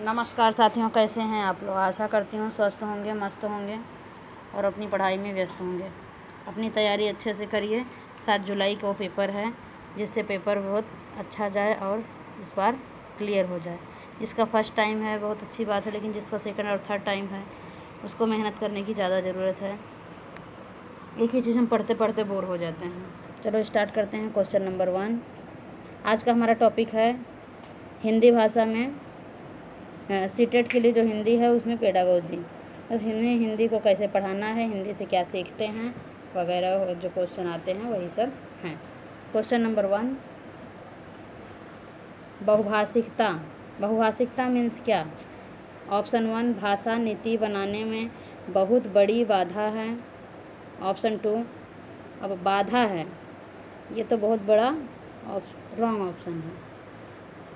नमस्कार साथियों, कैसे हैं आप लोग। आशा करती हूँ स्वस्थ होंगे, मस्त होंगे और अपनी पढ़ाई में व्यस्त होंगे। अपनी तैयारी अच्छे से करिए। 7 जुलाई को पेपर है, जिससे पेपर बहुत अच्छा जाए और इस बार क्लियर हो जाए। जिसका फर्स्ट टाइम है बहुत अच्छी बात है, लेकिन जिसका सेकंड और थर्ड टाइम है उसको मेहनत करने की ज़्यादा ज़रूरत है। एक ही चीज़ हम पढ़ते पढ़ते बोर हो जाते हैं। चलो स्टार्ट करते हैं। क्वेश्चन नंबर 1 आज का हमारा टॉपिक है हिंदी भाषा में सीटेट के लिए जो हिंदी है उसमें पेडागोजी। तो हिंदी को कैसे पढ़ाना है, हिंदी से क्या सीखते हैं वगैरह जो क्वेश्चन आते हैं वही सब हैं। Question number 1 बहुभाषिकता। बहुभाषिकता मीन्स क्या। ऑप्शन 1 भाषा नीति बनाने में बहुत बड़ी बाधा है। ऑप्शन 2 अब बाधा है, ये तो बहुत बड़ा रॉन्ग ऑप्शन है।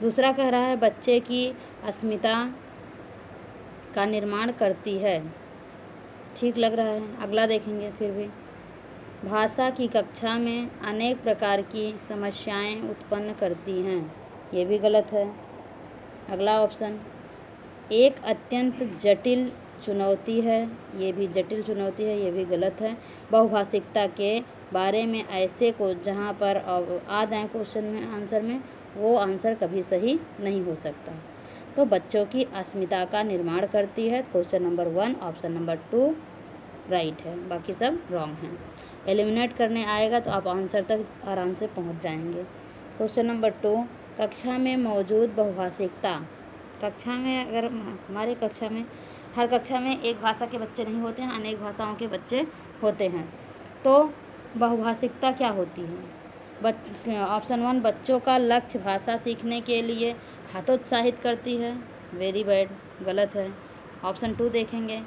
दूसरा कह रहा है बच्चे की अस्मिता का निर्माण करती है, ठीक लग रहा है। अगला देखेंगे फिर भी। भाषा की कक्षा में अनेक प्रकार की समस्याएं उत्पन्न करती हैं, ये भी गलत है। अगला ऑप्शन एक अत्यंत जटिल चुनौती है, ये भी जटिल चुनौती है, ये भी गलत है। बहुभाषिकता के बारे में ऐसे को जहाँ पर आ जाए क्वेश्चन में आंसर में, वो आंसर कभी सही नहीं हो सकता। तो बच्चों की अस्मिता का निर्माण करती है। Question number 1 option number 2 right है, बाकी सब रॉन्ग हैं। एलिमिनेट करने आएगा तो आप आंसर तक आराम से पहुंच जाएंगे। क्वेश्चन नंबर 2 कक्षा में मौजूद बहुभाषिकता। कक्षा में अगर हमारे कक्षा में हर कक्षा में एक भाषा के बच्चे नहीं होते हैं, अनेक भाषाओं के बच्चे होते हैं। तो बहुभाषिकता क्या होती है। ऑप्शन 1 बच्चों का लक्ष्य भाषा सीखने के लिए हतोत्साहित करती है, वेरी बैड, गलत है। ऑप्शन 2 देखेंगे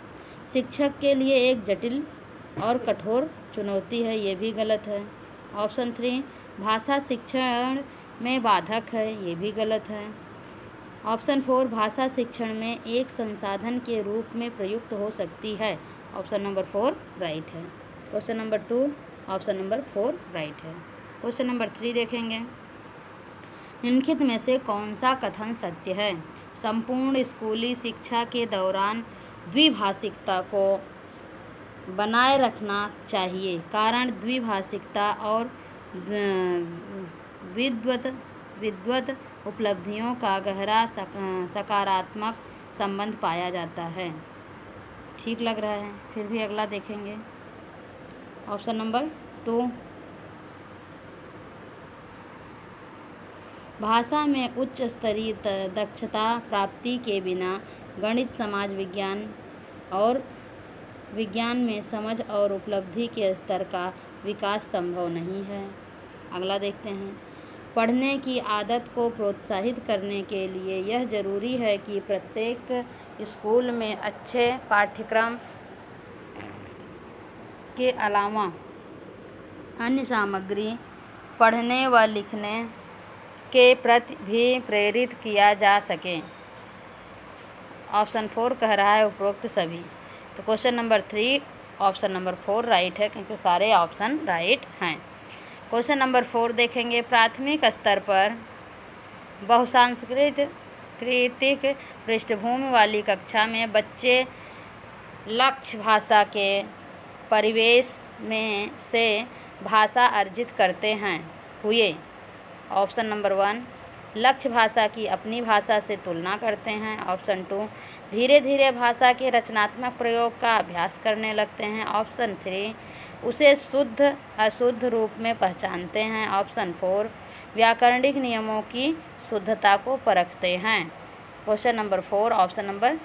शिक्षक के लिए एक जटिल और कठोर चुनौती है, ये भी गलत है। ऑप्शन 3 भाषा शिक्षण में बाधक है, ये भी गलत है। ऑप्शन 4 भाषा शिक्षण में एक संसाधन के रूप में प्रयुक्त हो सकती है। ऑप्शन नंबर 4 राइट है। Question number 2 option number 4 right है। क्वेश्चन नंबर 3 देखेंगे निम्नलिखित में से कौन सा कथन सत्य है। संपूर्ण स्कूली शिक्षा के दौरान द्विभाषिकता को बनाए रखना चाहिए, कारण द्विभाषिकता और विद्वत उपलब्धियों का गहरा सकारात्मक संबंध पाया जाता है, ठीक लग रहा है। फिर भी अगला देखेंगे ऑप्शन नंबर 2 भाषा में उच्च स्तरीय दक्षता प्राप्ति के बिना गणित, समाज विज्ञान और विज्ञान में समझ और उपलब्धि के स्तर का विकास संभव नहीं है। अगला देखते हैं पढ़ने की आदत को प्रोत्साहित करने के लिए यह ज़रूरी है कि प्रत्येक स्कूल में अच्छे पाठ्यक्रम के अलावा अन्य सामग्री पढ़ने व लिखने के प्रति भी प्रेरित किया जा सके। ऑप्शन 4 कह रहा है उपरोक्त सभी। तो question number 3 option number 4 right है, क्योंकि सारे ऑप्शन राइट हैं। क्वेश्चन नंबर 4 देखेंगे प्राथमिक स्तर पर बहुसांस्कृतिक पृष्ठभूमि वाली कक्षा में बच्चे लक्ष्य भाषा के परिवेश में से भाषा अर्जित करते हैं हुए। ऑप्शन नंबर 1 लक्ष्य भाषा की अपनी भाषा से तुलना करते हैं। ऑप्शन 2 धीरे धीरे भाषा के रचनात्मक प्रयोग का अभ्यास करने लगते हैं। ऑप्शन 3 उसे शुद्ध अशुद्ध रूप में पहचानते हैं। ऑप्शन 4 व्याकरणिक नियमों की शुद्धता को परखते हैं। क्वेश्चन नंबर 4 ऑप्शन नंबर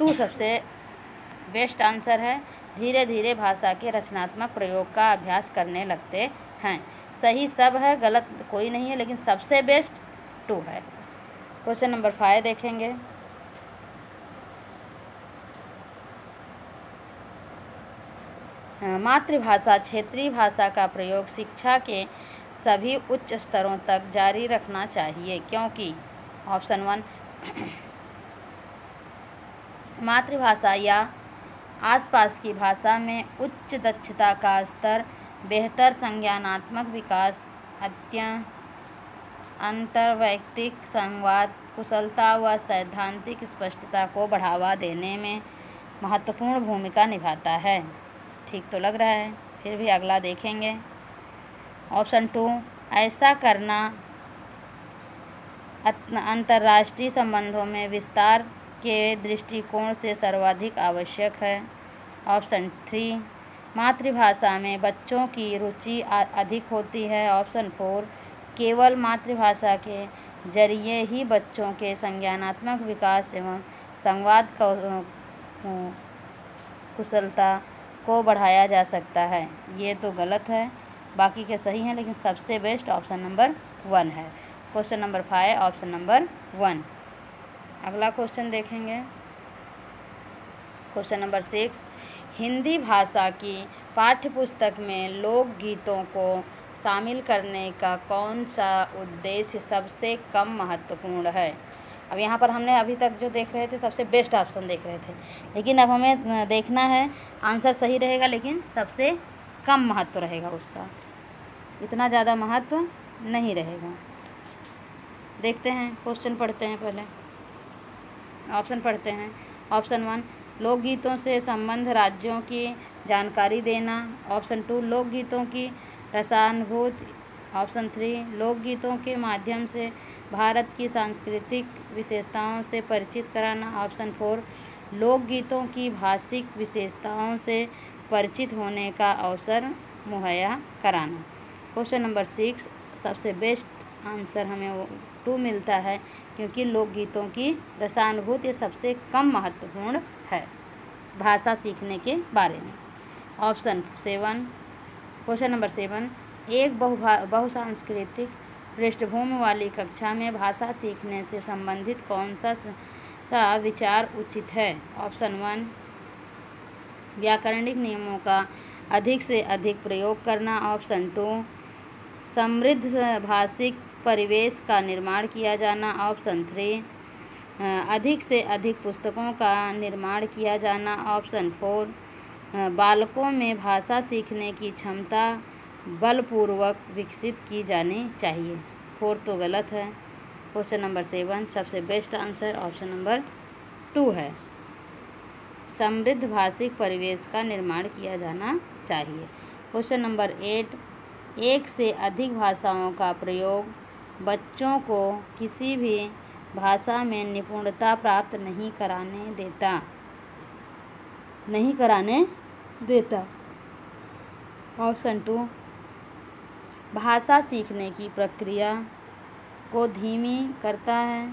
2 सबसे बेस्ट आंसर है। धीरे धीरे भाषा के रचनात्मक प्रयोग का अभ्यास करने लगते हैं। सही सब है, गलत कोई नहीं है, लेकिन सबसे बेस्ट 2 है। क्वेश्चन नंबर 5 देखेंगे मातृभाषा क्षेत्रीय भाषा का प्रयोग शिक्षा के सभी उच्च स्तरों तक जारी रखना चाहिए, क्योंकि ऑप्शन 1 मातृभाषा या आसपास की भाषा में उच्च दक्षता का स्तर, बेहतर संज्ञानात्मक विकास, अंतर्वैयक्तिक संवाद कुशलता व सैद्धांतिक स्पष्टता को बढ़ावा देने में महत्वपूर्ण भूमिका निभाता है। ठीक तो लग रहा है, फिर भी अगला देखेंगे। ऑप्शन 2, ऐसा करना अंतर्राष्ट्रीय संबंधों में विस्तार के दृष्टिकोण से सर्वाधिक आवश्यक है। ऑप्शन 3, मातृभाषा में बच्चों की रुचि अधिक होती है। ऑप्शन 4, केवल मातृभाषा के जरिए ही बच्चों के संज्ञानात्मक विकास एवं संवाद कुशलता को बढ़ाया जा सकता है। ये तो गलत है, बाकी के सही हैं, लेकिन सबसे बेस्ट ऑप्शन नंबर 1 है। Question number 5 option number 1। अगला क्वेश्चन देखेंगे। क्वेश्चन नंबर 6, हिंदी भाषा की पाठ्यपुस्तक में लोकगीतों को शामिल करने का कौन सा उद्देश्य सबसे कम महत्वपूर्ण है। अब यहाँ पर हमने अभी तक जो देख रहे थे सबसे बेस्ट ऑप्शन देख रहे थे, लेकिन अब हमें देखना है आंसर सही रहेगा लेकिन सबसे कम महत्व रहेगा उसका, इतना ज़्यादा महत्व नहीं रहेगा। देखते हैं, क्वेश्चन पढ़ते हैं, पहले ऑप्शन पढ़ते हैं। ऑप्शन 1, लोकगीतों से संबंध राज्यों की जानकारी देना। ऑप्शन 2, लोकगीतों की रसानुभूति। ऑप्शन 3, लोकगीतों के माध्यम से भारत की सांस्कृतिक विशेषताओं से परिचित कराना। ऑप्शन 4, लोकगीतों की भाषिक विशेषताओं से परिचित होने का अवसर मुहैया कराना। क्वेश्चन नंबर 6 सबसे बेस्ट आंसर हमें 2 मिलता है, क्योंकि लोकगीतों की रसानुभूति सबसे कम महत्वपूर्ण है भाषा सीखने के बारे में। ऑप्शन 7, क्वेश्चन नंबर 7, एक बहुसांस्कृतिक पृष्ठभूमि वाली कक्षा में भाषा सीखने से संबंधित कौन सा विचार उचित है। ऑप्शन 1, व्याकरणिक नियमों का अधिक से अधिक प्रयोग करना। ऑप्शन 2, समृद्ध भाषिक परिवेश का निर्माण किया जाना। ऑप्शन 3, अधिक से अधिक पुस्तकों का निर्माण किया जाना। ऑप्शन 4, बालकों में भाषा सीखने की क्षमता बलपूर्वक विकसित की जानी चाहिए। 4 तो गलत है। क्वेश्चन नंबर 7 सबसे बेस्ट आंसर ऑप्शन नंबर 2 है, समृद्ध भाषिक परिवेश का निर्माण किया जाना चाहिए। क्वेश्चन नंबर 8, एक से अधिक भाषाओं का प्रयोग बच्चों को किसी भी भाषा में निपुणता प्राप्त नहीं कराने देता। ऑप्शन 2, भाषा सीखने की प्रक्रिया को धीमी करता है।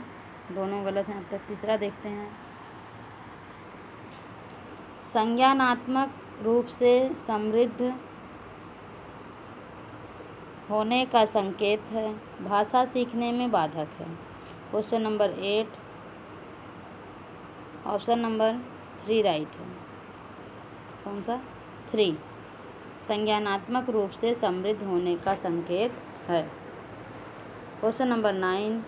दोनों गलत हैं। अब तक तीसरा देखते हैं। संज्ञानात्मक रूप से समृद्ध होने का संकेत है, भाषा सीखने में बाधक है। क्वेश्चन नंबर 8 ऑप्शन नंबर 3 राइट है। कौन सा? 3 संज्ञानात्मक रूप से समृद्ध होने का संकेत है। क्वेश्चन नंबर 9,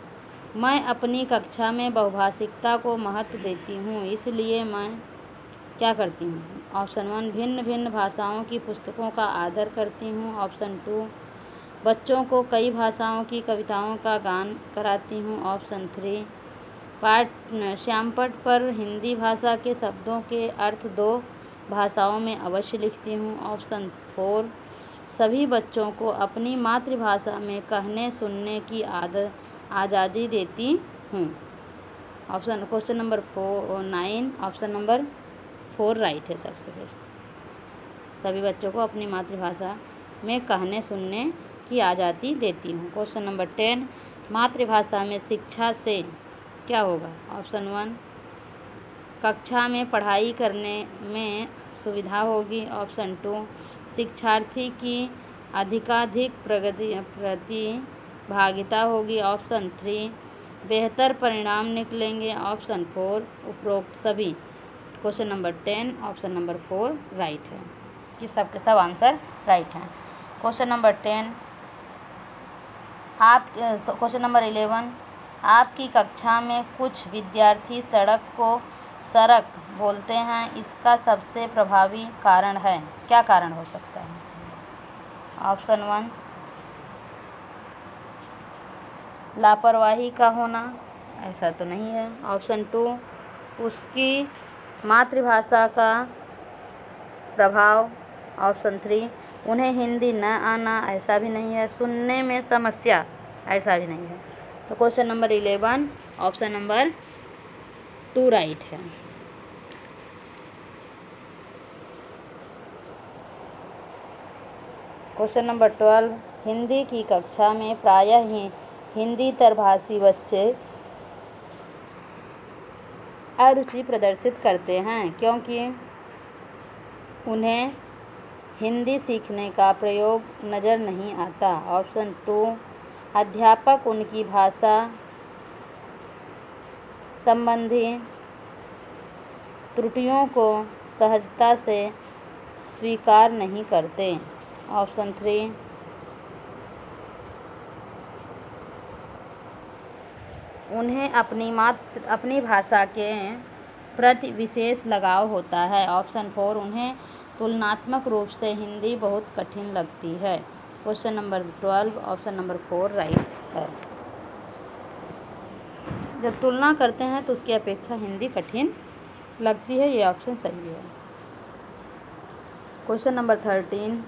मैं अपनी कक्षा में बहुभाषिकता को महत्व देती हूँ, इसलिए मैं क्या करती हूँ। ऑप्शन 1, भिन्न भिन्न भाषाओं की पुस्तकों का आदर करती हूँ। ऑप्शन 2, बच्चों को कई भाषाओं की कविताओं का गान कराती हूँ। ऑप्शन 3, श्यामपट्ट पर हिंदी भाषा के शब्दों के अर्थ 2 भाषाओं में अवश्य लिखती हूँ। ऑप्शन 4, सभी बच्चों को अपनी मातृभाषा में कहने सुनने की आज़ादी देती हूँ। Question number 9 option number 4 right है सबसे बेस्ट। सभी बच्चों को अपनी मातृभाषा में कहने सुनने की आज़ादी देती हूँ। क्वेश्चन नंबर 10, मातृभाषा में शिक्षा से क्या होगा। ऑप्शन 1, कक्षा में पढ़ाई करने में सुविधा होगी। ऑप्शन 2, शिक्षार्थी की अधिकाधिक प्रतिभागिता होगी। ऑप्शन 3, बेहतर परिणाम निकलेंगे। ऑप्शन 4, उपरोक्त सभी। Question number 10 option number 4 right है। ये सब के सब आंसर राइट हैं। क्वेश्चन नंबर 10 क्वेश्चन नंबर 11, आपकी कक्षा में कुछ विद्यार्थी सड़क को सरक बोलते हैं, इसका सबसे प्रभावी कारण है। क्या कारण हो सकता है। ऑप्शन 1, लापरवाही का होना, ऐसा तो नहीं है। ऑप्शन 2 उसकी मातृभाषा का प्रभाव। ऑप्शन 3 उन्हें हिंदी न आना, ऐसा भी नहीं है। सुनने में समस्या, ऐसा भी नहीं है। तो question number 11 option number 2 right है। क्वेश्चन नंबर 12 हिंदी की कक्षा में प्रायः ही हिंदीतर-भाषी बच्चे अरुचि प्रदर्शित करते हैं क्योंकि उन्हें हिंदी सीखने का प्रयोग नज़र नहीं आता। ऑप्शन 2 अध्यापक उनकी भाषा संबंधी त्रुटियों को सहजता से स्वीकार नहीं करते। ऑप्शन 3 उन्हें अपनी भाषा के प्रति विशेष लगाव होता है। ऑप्शन 4 उन्हें तुलनात्मक रूप से हिंदी बहुत कठिन लगती है। Question number 12 option number 4 right है। जब तुलना करते हैं तो उसकी अपेक्षा हिंदी कठिन लगती है, ये ऑप्शन सही है। क्वेश्चन नंबर 13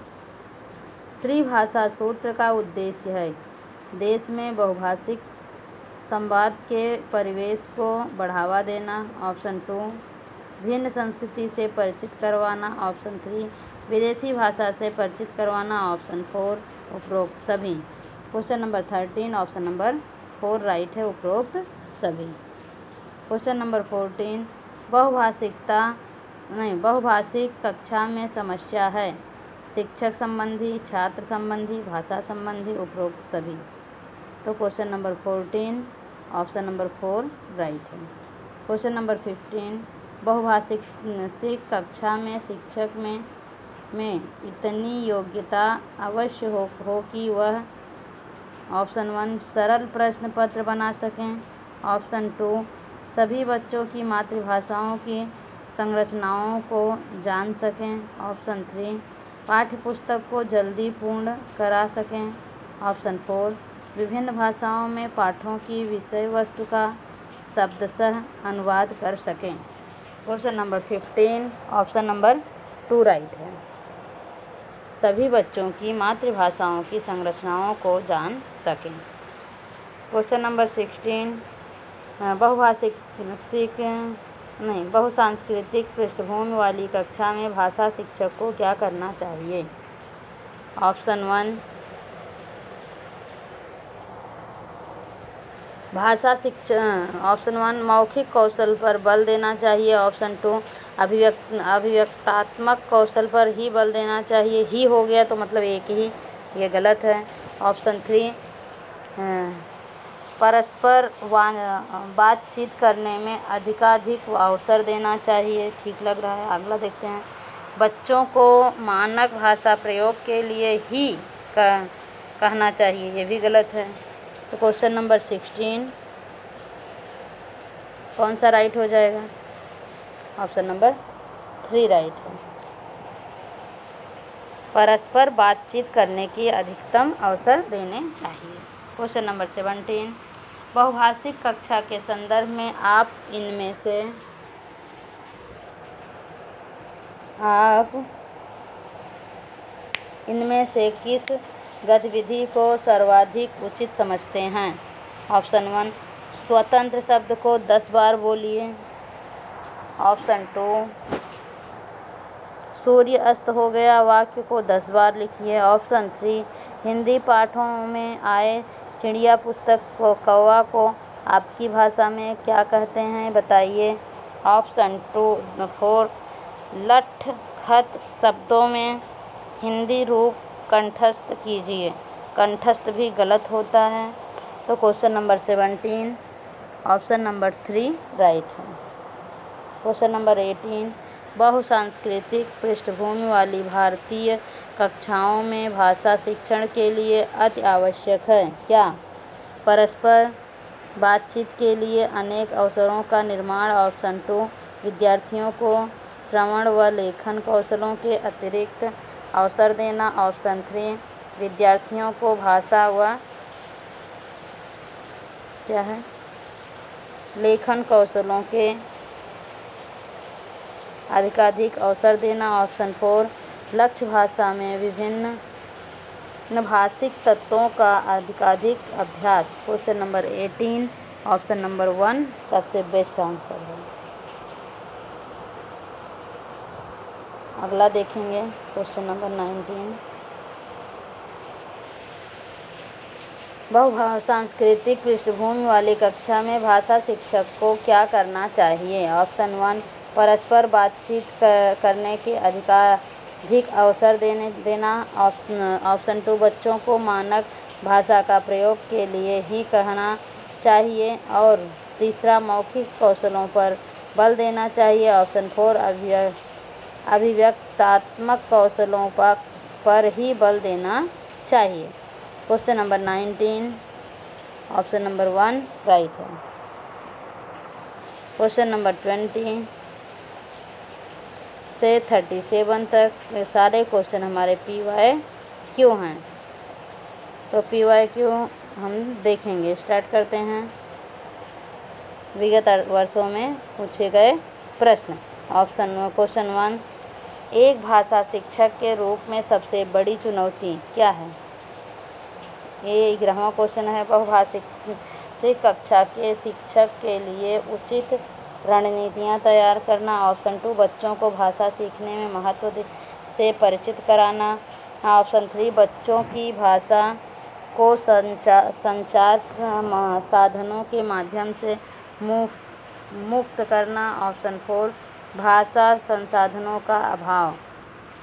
त्रिभाषा सूत्र का उद्देश्य है देश में बहुभाषिक संवाद के परिवेश को बढ़ावा देना। ऑप्शन 2 भिन्न संस्कृति से परिचित करवाना। ऑप्शन 3 विदेशी भाषा से परिचित करवाना। ऑप्शन 4 उपरोक्त सभी। Question number 13 option number 4 right है, उपरोक्त सभी। क्वेश्चन नंबर 14 बहुभाषिक कक्षा में समस्या है शिक्षक संबंधी, छात्र संबंधी, भाषा संबंधी, उपरोक्त सभी। तो question number 14 option number 4 right है। क्वेश्चन नंबर 15 बहुभाषिक कक्षा में शिक्षक में इतनी योग्यता अवश्य हो कि वह ऑप्शन 1 सरल प्रश्न पत्र बना सकें। ऑप्शन 2 सभी बच्चों की मातृभाषाओं की संरचनाओं को जान सकें। ऑप्शन 3 पाठ्य पुस्तक को जल्दी पूर्ण करा सकें। ऑप्शन 4 विभिन्न भाषाओं में पाठों की विषय वस्तु का शब्दशः अनुवाद कर सकें। Question number 15 option number 2 right है। सभी बच्चों की मातृभाषाओं की संरचनाओं को जान सकें। क्वेश्चन नंबर 16 बहुसांस्कृतिक पृष्ठभूमि वाली कक्षा में भाषा शिक्षक को क्या करना चाहिए। ऑप्शन 1 ऑप्शन 1 मौखिक कौशल पर बल देना चाहिए। ऑप्शन 2 अभिव्यक्तात्मक कौशल पर ही बल देना चाहिए। ही हो गया तो मतलब एक ही, ये गलत है। ऑप्शन 3 परस्पर बातचीत करने में अधिकाधिक अवसर देना चाहिए, ठीक लग रहा है। अगला देखते हैं बच्चों को मानक भाषा प्रयोग के लिए ही कहना चाहिए, ये भी गलत है। तो क्वेश्चन नंबर 16 कौन सा राइट हो जाएगा। ऑप्शन नंबर 3 राइट है। परस्पर बातचीत करने की अधिकतम अवसर देने चाहिए। क्वेश्चन नंबर 17 बहुभाषिक कक्षा के संदर्भ में आप इनमें से किस गतिविधि को सर्वाधिक उचित समझते हैं। ऑप्शन 1 स्वतंत्र शब्द को 10 बार बोलिए। ऑप्शन 2 सूर्य अस्त हो गया वाक्य को 10 बार लिखिए। ऑप्शन 3 हिंदी पाठों में आए चिड़िया पुस्तक को कौवा को आपकी भाषा में क्या कहते हैं बताइए। ऑप्शन 4 लठ खत शब्दों में हिंदी रूप कंठस्थ कीजिए। कंठस्थ भी गलत होता है। तो क्वेश्चन नंबर 17 ऑप्शन नंबर 3 राइट है। क्वेश्चन नंबर 18 बहुसांस्कृतिक पृष्ठभूमि वाली भारतीय कक्षाओं में भाषा शिक्षण के लिए अति आवश्यक है क्या। परस्पर बातचीत के लिए अनेक अवसरों का निर्माण। ऑप्शन 2 विद्यार्थियों को श्रवण व लेखन कौशलों के अतिरिक्त अवसर देना। ऑप्शन 3 विद्यार्थियों को भाषा व क्या है? लेखन कौशलों के अधिकाधिक अवसर देना। ऑप्शन 4 लक्ष्य भाषा में विभिन्न भाषिक तत्वों का अधिकाधिक अभ्यास। क्वेश्चन नंबर 18 ऑप्शन नंबर 1 सबसे बेस्ट आंसर है। अगला देखेंगे क्वेश्चन नंबर 19। बहुसांस्कृतिक पृष्ठभूमि वाली कक्षा में भाषा शिक्षक को क्या करना चाहिए? ऑप्शन 1 परस्पर बातचीत करने के अधिक अवसर देना। ऑप्शन 2 बच्चों को मानक भाषा का प्रयोग के लिए ही कहना चाहिए। और तीसरा मौखिक कौशलों पर बल देना चाहिए। ऑप्शन 4 अभिव्यक्तात्मक कौशलों पर ही बल देना चाहिए। Question number 19 option number 1 right है। क्वेश्चन नंबर 20 से 37 तक सारे क्वेश्चन हमारे PYQ हैं। तो PYQ हम देखेंगे। स्टार्ट करते हैं। विगत वर्षों में पूछे गए प्रश्न। क्वेश्चन 1 एक भाषा शिक्षक के रूप में सबसे बड़ी चुनौती क्या है? ये 11वां क्वेश्चन है। बहुभाषिक कक्षा के शिक्षक के लिए उचित रणनीतियाँ तैयार करना। ऑप्शन 2 बच्चों को भाषा सीखने में महत्व से परिचित कराना। ऑप्शन 3 बच्चों की भाषा को संचार साधनों के माध्यम से मुक्त करना। ऑप्शन 4 भाषा संसाधनों का अभाव।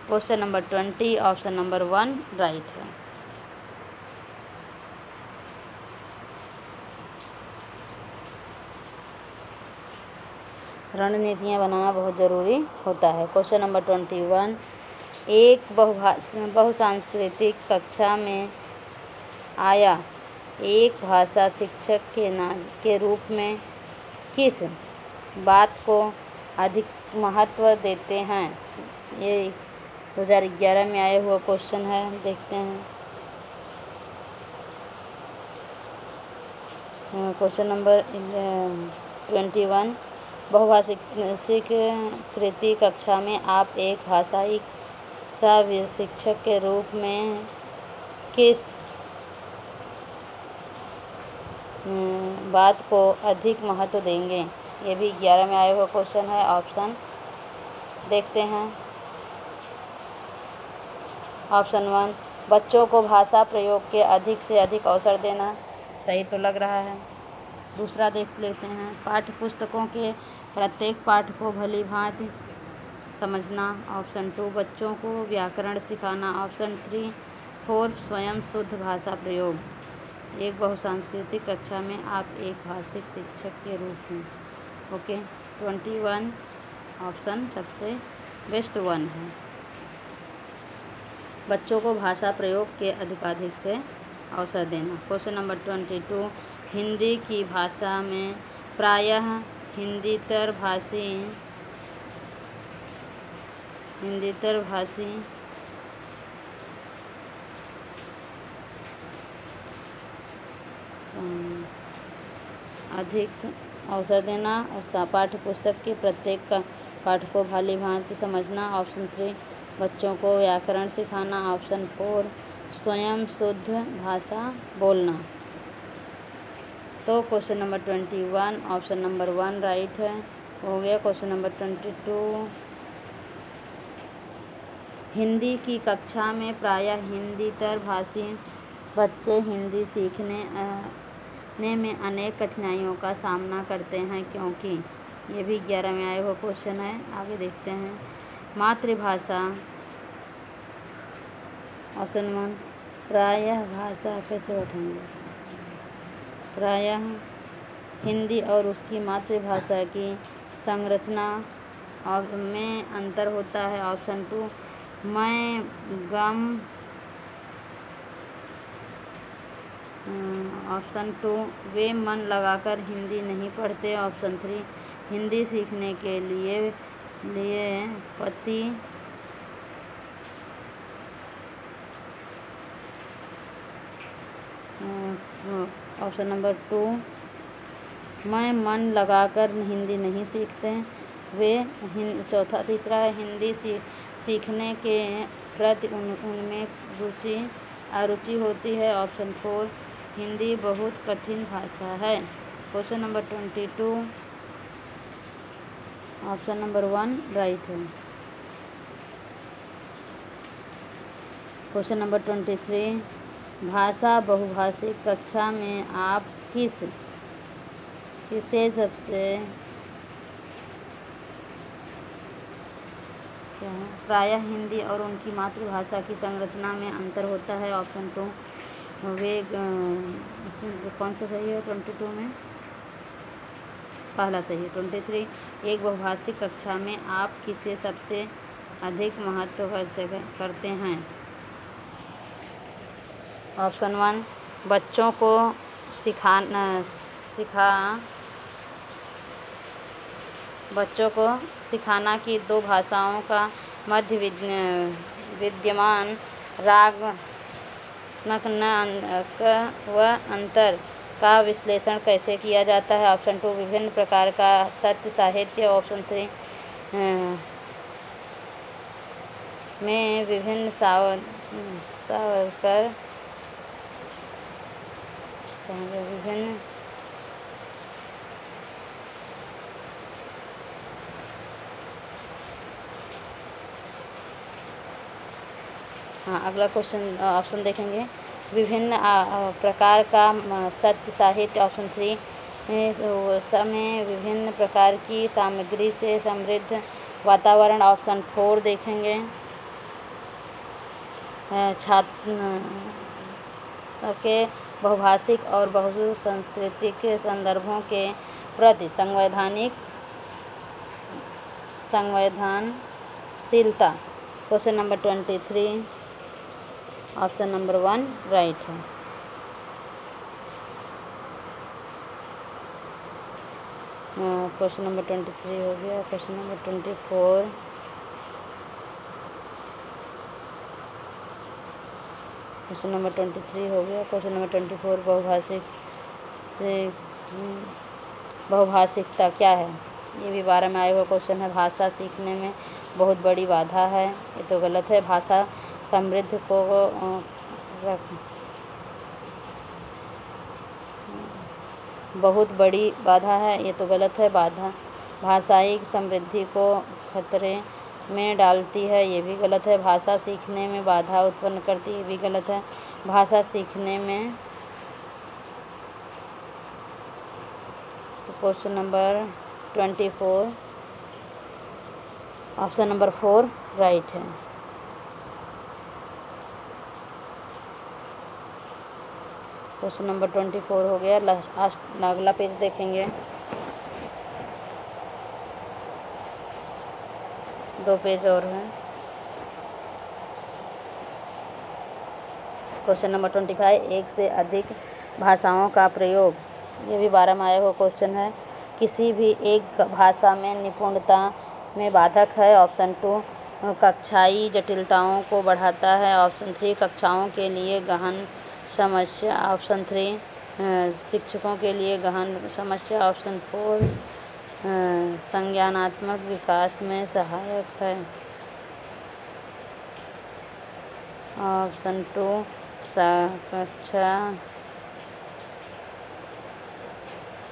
Question number 20 option number 1 right है। रणनीतियाँ बनाना बहुत ज़रूरी होता है। क्वेश्चन नंबर 21 एक बहुसांस्कृतिक कक्षा में आया एक भाषा शिक्षक के रूप में किस बात को अधिक महत्व देते हैं? ये 2011 में आया हुआ क्वेश्चन है। देखते हैं। क्वेश्चन नंबर 21 बहुभाषिक कृति कक्षा में आप एक भाषाई शिक्षक के रूप में किस बात को अधिक महत्व देंगे? ये भी 11 में आया हुआ क्वेश्चन है। ऑप्शन देखते हैं। ऑप्शन 1 बच्चों को भाषा प्रयोग के अधिक से अधिक अवसर देना। सही तो लग रहा है। दूसरा देख लेते हैं। पाठ्य पुस्तकों के प्रत्येक पाठ को भली भांति समझना। ऑप्शन 2 बच्चों को व्याकरण सिखाना। ऑप्शन 4 स्वयं शुद्ध भाषा प्रयोग। एक बहुसांस्कृतिक कक्षा में आप एक भाषिक शिक्षक के रूप में। ओके 21 ऑप्शन सबसे बेस्ट 1 है। बच्चों को भाषा प्रयोग के अधिकाधिक से अवसर देना। क्वेश्चन नंबर 22 हिंदी की भाषा में प्रायः हिंदीतर भाषी अधिक अवसर देना। और पाठ्य पुस्तक के प्रत्येक पाठ को भली भांति समझना। ऑप्शन 3 बच्चों को व्याकरण सिखाना। ऑप्शन 4 स्वयं शुद्ध भाषा बोलना। तो question number 21 option number 1 right है। हो गया। क्वेश्चन नंबर 22 हिंदी की कक्षा में प्रायः हिंदीतर भाषी बच्चे हिंदी सीखने में अनेक कठिनाइयों का सामना करते हैं क्योंकि। ये भी 11 में आया हुआ क्वेश्चन है। आगे देखते हैं। मातृभाषा ऑप्शन 1 प्रायः भाषा कैसे बैठेंगे? प्रायः हिंदी और उसकी मातृभाषा की संरचना में अंतर होता है। ऑप्शन 2 मैं गम। ऑप्शन 2 वे मन लगाकर हिंदी नहीं पढ़ते। ऑप्शन 3 हिंदी सीखने के लिए पति ऑप्शन नंबर 2 मैं मन लगाकर हिंदी नहीं सीखते, वे तीसरा है हिंदी सीखने के प्रति उनमें अरुचि होती है। ऑप्शन 4 हिंदी बहुत कठिन भाषा है। Question number 22 option number 1 right है। क्वेश्चन नंबर 23 भाषा बहुभाषिक कक्षा में आप किसे सबसे प्रायः हिंदी और उनकी मातृभाषा की संरचना में अंतर होता है। ऑप्शन 2 वे कौन सा सही है 22 में? पहला सही है। 23 एक बहुभाषिक कक्षा में आप किसे सबसे अधिक महत्व करते हैं? ऑप्शन 1 बच्चों को सिखाना कि दो भाषाओं का मध्य विद्यमान रागात्मक व अंतर का विश्लेषण कैसे किया जाता है। ऑप्शन 2 विभिन्न प्रकार का सत्य साहित्य। ऑप्शन 3 में विभिन्न अगला क्वेश्चन ऑप्शन देखेंगे। विभिन्न प्रकार का सत्य साहित्य। ऑप्शन 3 में विभिन्न प्रकार की सामग्री से समृद्ध वातावरण। ऑप्शन 4 देखेंगे छात्र के बहुभाषिक और बहुसांस्कृतिक संदर्भों के प्रति संवेदनशीलता। Question number 23 option number 1 right है। क्वेश्चन नंबर 23 हो गया। क्वेश्चन नंबर 24 क्वेश्चन नंबर 23 हो गया। क्वेश्चन नंबर 24 बहुभाषिकता क्या है? ये भी 12 में आया हुआ क्वेश्चन है। भाषा सीखने में बहुत बड़ी बाधा है, ये तो गलत है। भाषा समृद्ध को बहुत बड़ी बाधा है, ये तो गलत है। भाषाई समृद्धि को खतरे में डालती है, ये भी गलत है। भाषा सीखने में बाधा उत्पन्न करती है, ये भी गलत है। भाषा सीखने में question number 24 option number 4 right है। क्वेश्चन नंबर 24 हो गया। अगला पेज देखेंगे। 2 पेज और हैं। क्वेश्चन नंबर 25 एक से अधिक भाषाओं का प्रयोग। ये भी 12 में आया हुआ क्वेश्चन है। किसी भी एक भाषा में निपुणता में बाधक है। ऑप्शन 2 कक्षाई जटिलताओं को बढ़ाता है। ऑप्शन 3 कक्षाओं के लिए गहन समस्या। ऑप्शन 3 शिक्षकों के लिए गहन समस्या। ऑप्शन 4 संज्ञानात्मक विकास में सहायक है। ऑप्शन 2 कक्षा।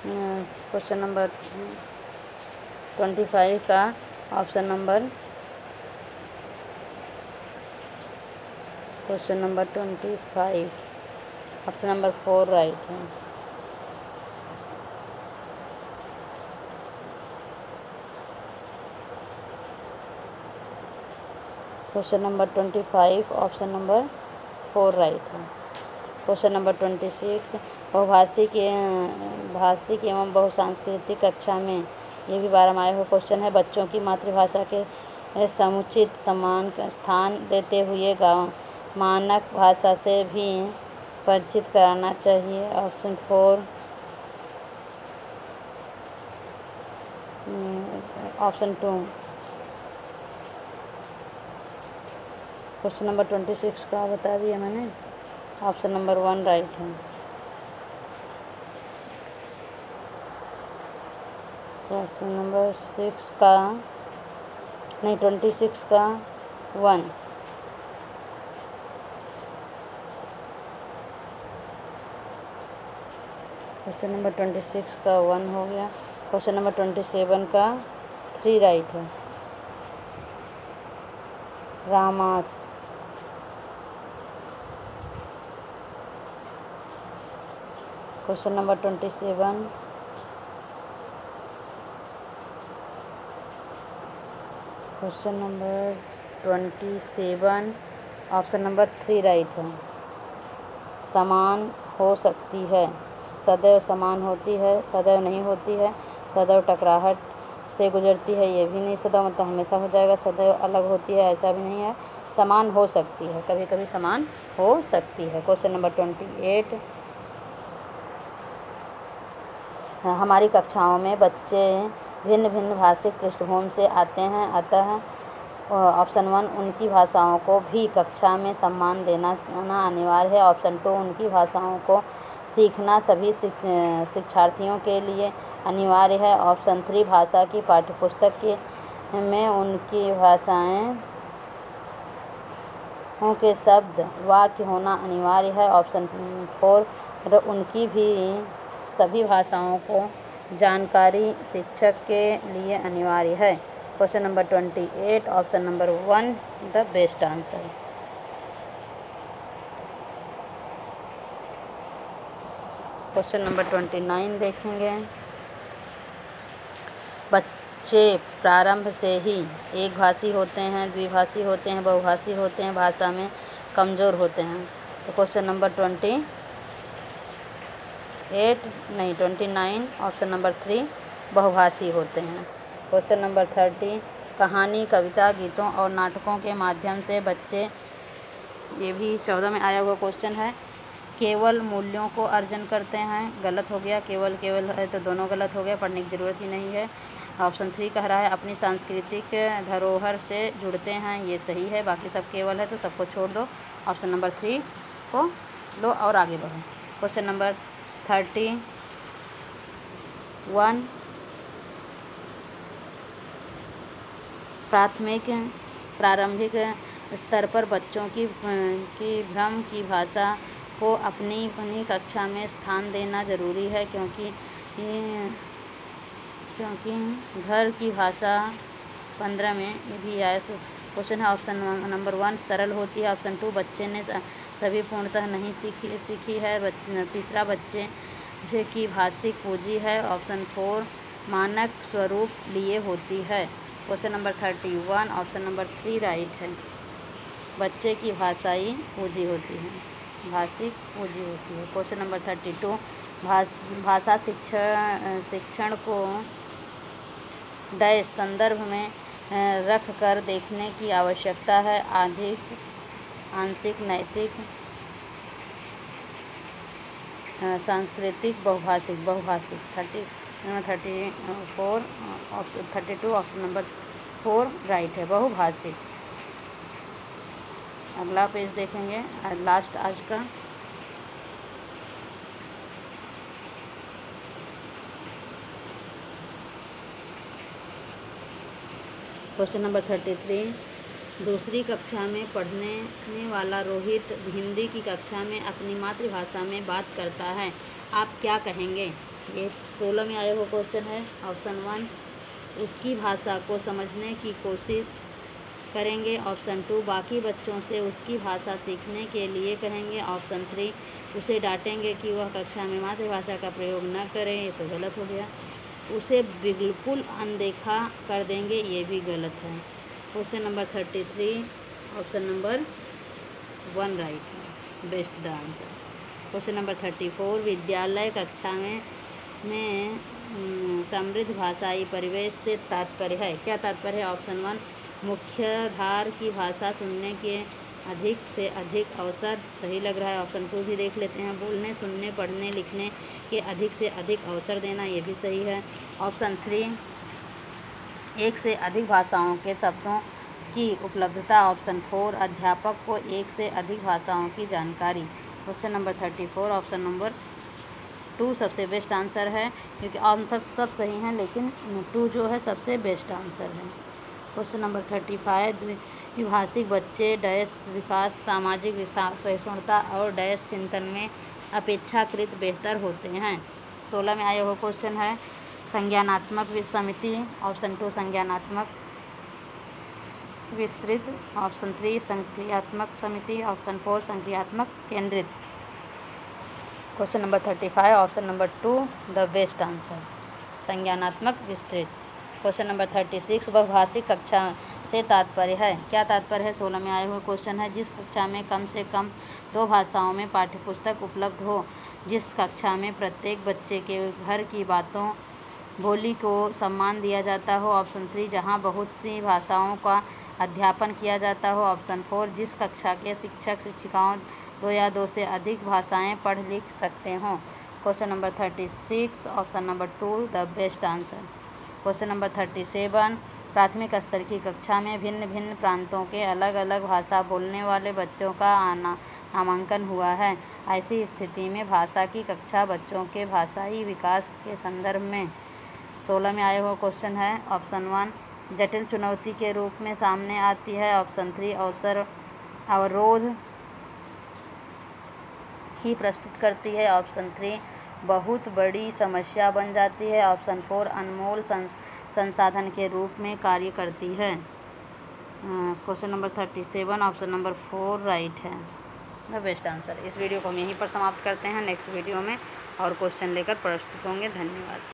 क्वेश्चन नंबर 25 का option number question number 25 option number 4 right है। Question number 25 option number 4 right है। क्वेश्चन नंबर 26 बहुभाषिक एवं बहुसांस्कृतिक कक्षा में, ये भी 12 में आया हुआ क्वेश्चन है। बच्चों की मातृभाषा के समुचित सम्मान का स्थान देते हुए मानक भाषा से भी परिचित कराना चाहिए। ऑप्शन 4 ऑप्शन 2 क्वेश्चन नंबर 26 का बता दिया मैंने। ऑप्शन नंबर 1 राइट है। क्वेश्चन नंबर 6 का नहीं 26 का 1। क्वेश्चन नंबर 26 का 1 हो गया। क्वेश्चन नंबर 27 का 3 राइट है। रामास। क्वेश्चन नंबर 27 क्वेश्चन नंबर 27 ऑप्शन नंबर 3 राइट है। समान हो सकती है, सदैव समान होती है, सदैव नहीं होती है, सदैव टकराहट से गुजरती है, ये भी नहीं, सदैव मतलब हमेशा हो जाएगा, सदैव अलग होती है ऐसा भी नहीं है, समान हो सकती है, कभी कभी समान हो सकती है। क्वेश्चन नंबर 28 हमारी कक्षाओं में बच्चे भिन्न भिन्न भाषिक पृष्ठभूमि से आते हैं, अतः ऑप्शन 1 उनकी भाषाओं को भी कक्षा में सम्मान देना अनिवार्य है। ऑप्शन 2 उनकी भाषाओं को सीखना सभी शिक्षार्थियों के लिए अनिवार्य है। ऑप्शन 3 भाषा की पाठ्यपुस्तक में उनकी भाषाएं के शब्द वाक्य होना अनिवार्य है। ऑप्शन 4 उनकी भी सभी भाषाओं को जानकारी शिक्षक के लिए अनिवार्य है। Question number 28 option number 1 the best answer. Question number 29 देखेंगे। बच्चे प्रारंभ से ही एक भाषी होते हैं, द्विभाषी होते हैं, बहुभाषी होते हैं, भाषा में कमज़ोर होते हैं। तो क्वेश्चन नंबर 29 ऑप्शन नंबर 3 बहुभाषी होते हैं। क्वेश्चन नंबर 30 कहानी, कविता, गीतों और नाटकों के माध्यम से बच्चे, ये भी 14 में आया हुआ क्वेश्चन है, केवल मूल्यों को अर्जन करते हैं। गलत हो गया, केवल है तो दोनों गलत हो गए, पढ़ने की ज़रूरत ही नहीं है। ऑप्शन 3 कह रहा है अपनी सांस्कृतिक धरोहर से जुड़ते हैं, ये सही है, बाकी सब केवल है तो सबको छोड़ दो, ऑप्शन नंबर 3 को लो और आगे बढ़ो। क्वेश्चन नंबर 31 प्रारंभिक स्तर पर बच्चों की भ्रम की भाषा को अपनी कक्षा में स्थान देना ज़रूरी है, क्योंकि घर की भाषा 15 में ये भी आया। क्वेश्चन है ऑप्शन नंबर 1 सरल होती है। ऑप्शन 2 बच्चे ने सभी पूर्णतः नहीं सीखी है। तीसरा बच्चे की भाषिक पूंजी है। ऑप्शन 4 मानक स्वरूप लिए होती है। क्वेश्चन नंबर 31 ऑप्शन नंबर 3 राइट है। बच्चे की भाषाई पूंजी होती है, भाषिक पूंजी होती है। क्वेश्चन नंबर 32 भाषा शिक्षण को डैश संदर्भ में रख कर देखने की आवश्यकता है। आंशिक, नैतिक, सांस्कृतिक, बहुभाषिक। 32 ऑप्शन नंबर 4 राइट है, बहुभाषिक। अगला पेज देखेंगे, लास्ट आज का। क्वेश्चन नंबर 33 दूसरी कक्षा में पढ़ने वाला रोहित हिंदी की कक्षा में अपनी मातृभाषा में बात करता है, आप क्या कहेंगे? ये 16 में आया हुआ क्वेश्चन है। ऑप्शन 1 उसकी भाषा को समझने की कोशिश करेंगे। ऑप्शन 2 बाकी बच्चों से उसकी भाषा सीखने के लिए कहेंगे। ऑप्शन 3 उसे डांटेंगे कि वह कक्षा में मातृभाषा का प्रयोग न करे, ये तो गलत हो गया। उसे बिल्कुल अनदेखा कर देंगे, ये भी गलत है। Question number 33 option number 1 right है, best the answer. Question number 34 विद्यालय कक्षा में समृद्ध भाषाई परिवेश से तात्पर्य है, क्या तात्पर्य है? ऑप्शन 1 मुख्यधार की भाषा सुनने के अधिक से अधिक अवसर, सही लग रहा है। ऑप्शन 2 भी देख लेते हैं, बोलने, सुनने, पढ़ने, लिखने के अधिक से अधिक अवसर देना, ये भी सही है। ऑप्शन 3 एक से अधिक भाषाओं के शब्दों की उपलब्धता। ऑप्शन 4 अध्यापक को एक से अधिक भाषाओं की जानकारी। क्वेश्चन नंबर 34 ऑप्शन नंबर 2 सबसे बेस्ट आंसर है, क्योंकि आंसर सब सही हैं लेकिन 2 जो है सबसे बेस्ट आंसर है। क्वेश्चन नंबर 35, द्विभाषिक बच्चे डैश विकास, सामाजिक सहिष्णुता और डैश चिंतन में अपेक्षाकृत बेहतर होते हैं। 16 में आया हुआ क्वेश्चन है संज्ञानात्मक समिति, ऑप्शन 2 संज्ञानात्मक विस्तृत, ऑप्शन 3 संक्रियात्मक समिति, ऑप्शन 4 संक्रियात्मक केंद्रित। Question number 35, option number 2 the best answer, संज्ञानात्मक विस्तृत। क्वेश्चन नंबर 36, बहुभाषिक कक्षा से तात्पर्य है, क्या तात्पर्य है? 16 में आए हुए क्वेश्चन है जिस कक्षा में कम से कम 2 भाषाओं में पाठ्यपुस्तक उपलब्ध हो, जिस कक्षा में प्रत्येक बच्चे के घर की बातों बोली को सम्मान दिया जाता हो, ऑप्शन 3 जहां बहुत सी भाषाओं का अध्यापन किया जाता हो, ऑप्शन 4 जिस कक्षा के शिक्षक शिक्षिकाओं 2 या 2 से अधिक भाषाएं पढ़ लिख सकते हों। Question number 36, option number 2 the best answer. Question number 37, प्राथमिक स्तर की कक्षा में भिन्न भिन्न प्रांतों के अलग अलग भाषा बोलने वाले बच्चों का नामांकन हुआ है। ऐसी स्थिति में भाषा की कक्षा बच्चों के भाषाई विकास के संदर्भ में 16 में आया हुआ क्वेश्चन है, ऑप्शन 1 जटिल चुनौती के रूप में सामने आती है, ऑप्शन 3 अवसर अवरोध ही प्रस्तुत करती है, ऑप्शन 3 बहुत बड़ी समस्या बन जाती है, ऑप्शन 4 अनमोल संसाधन के रूप में कार्य करती है। Question number 37, option number 4 right है, द बेस्ट आंसर। इस वीडियो को हम यहीं पर समाप्त करते हैं। नेक्स्ट वीडियो में और क्वेश्चन लेकर प्रस्तुत होंगे। धन्यवाद।